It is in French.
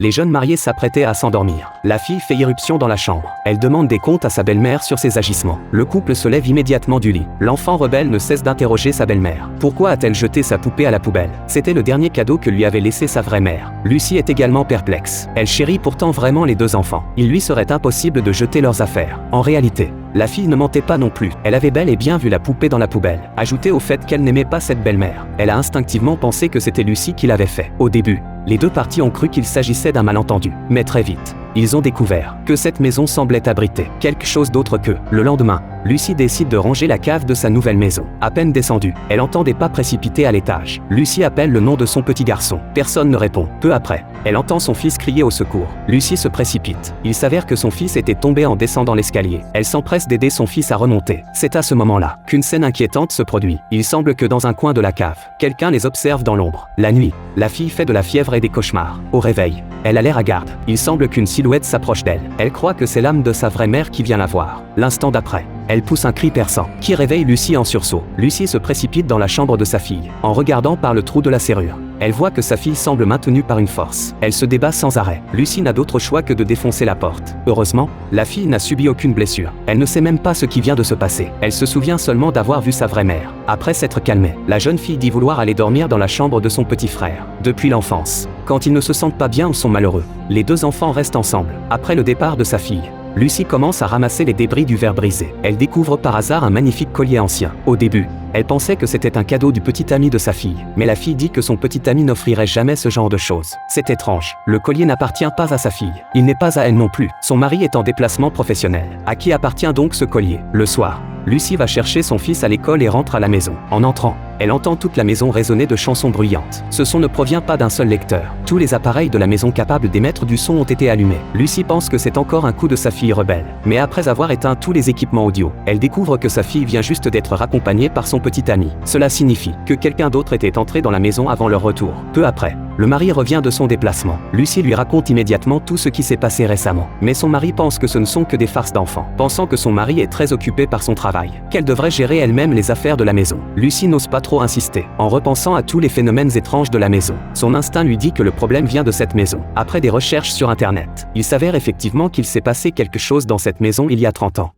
Les jeunes mariés s'apprêtaient à s'endormir. La fille fait irruption dans la chambre. Elle demande des comptes à sa belle-mère sur ses agissements. Le couple se lève immédiatement du lit. L'enfant rebelle ne cesse d'interroger sa belle-mère. Pourquoi a-t-elle jeté sa poupée à la poubelle? C'était le dernier cadeau que lui avait laissé sa vraie mère. Lucie est également perplexe. Elle chérit pourtant vraiment les deux enfants. Il lui serait impossible de jeter leurs affaires. En réalité, la fille ne mentait pas non plus. Elle avait bel et bien vu la poupée dans la poubelle. Ajouté au fait qu'elle n'aimait pas cette belle-mère, elle a instinctivement pensé que c'était Lucie qui l'avait fait. Au début, les deux parties ont cru qu'il s'agissait d'un malentendu. Mais très vite, ils ont découvert que cette maison semblait abriter quelque chose d'autre que. Le lendemain, Lucie décide de ranger la cave de sa nouvelle maison. À peine descendue, elle entend des pas précipités à l'étage. Lucie appelle le nom de son petit garçon. Personne ne répond. Peu après, elle entend son fils crier au secours. Lucie se précipite. Il s'avère que son fils était tombé en descendant l'escalier. Elle s'empresse d'aider son fils à remonter. C'est à ce moment-là qu'une scène inquiétante se produit. Il semble que dans un coin de la cave, quelqu'un les observe dans l'ombre. La nuit, la fille fait de la fièvre et des cauchemars. Au réveil, elle a l'air hagarde. Il semble qu'une silhouette s'approche d'elle. Elle croit que c'est l'âme de sa vraie mère qui vient la voir. L'instant d'après, elle pousse un cri perçant, qui réveille Lucie en sursaut. Lucie se précipite dans la chambre de sa fille. En regardant par le trou de la serrure, elle voit que sa fille semble maintenue par une force. Elle se débat sans arrêt. Lucie n'a d'autre choix que de défoncer la porte. Heureusement, la fille n'a subi aucune blessure. Elle ne sait même pas ce qui vient de se passer. Elle se souvient seulement d'avoir vu sa vraie mère. Après s'être calmée, la jeune fille dit vouloir aller dormir dans la chambre de son petit frère. Depuis l'enfance, quand ils ne se sentent pas bien ou sont malheureux, les deux enfants restent ensemble. Après le départ de sa fille, Lucie commence à ramasser les débris du verre brisé. Elle découvre par hasard un magnifique collier ancien. Au début, elle pensait que c'était un cadeau du petit ami de sa fille. Mais la fille dit que son petit ami n'offrirait jamais ce genre de choses. C'est étrange. Le collier n'appartient pas à sa fille. Il n'est pas à elle non plus. Son mari est en déplacement professionnel. À qui appartient donc ce collier? Le soir, Lucie va chercher son fils à l'école et rentre à la maison. En entrant, elle entend toute la maison résonner de chansons bruyantes. Ce son ne provient pas d'un seul lecteur. Tous les appareils de la maison capables d'émettre du son ont été allumés. Lucie pense que c'est encore un coup de sa fille rebelle. Mais après avoir éteint tous les équipements audio, elle découvre que sa fille vient juste d'être raccompagnée par son petit ami. Cela signifie que quelqu'un d'autre était entré dans la maison avant leur retour. Peu après, le mari revient de son déplacement. Lucie lui raconte immédiatement tout ce qui s'est passé récemment. Mais son mari pense que ce ne sont que des farces d'enfants. Pensant que son mari est très occupé par son travail, qu'elle devrait gérer elle-même les affaires de la maison. Lucie n'ose pas trop insister, en repensant à tous les phénomènes étranges de la maison. Son instinct lui dit que le problème vient de cette maison. Après des recherches sur Internet, il s'avère effectivement qu'il s'est passé quelque chose dans cette maison il y a 30 ans.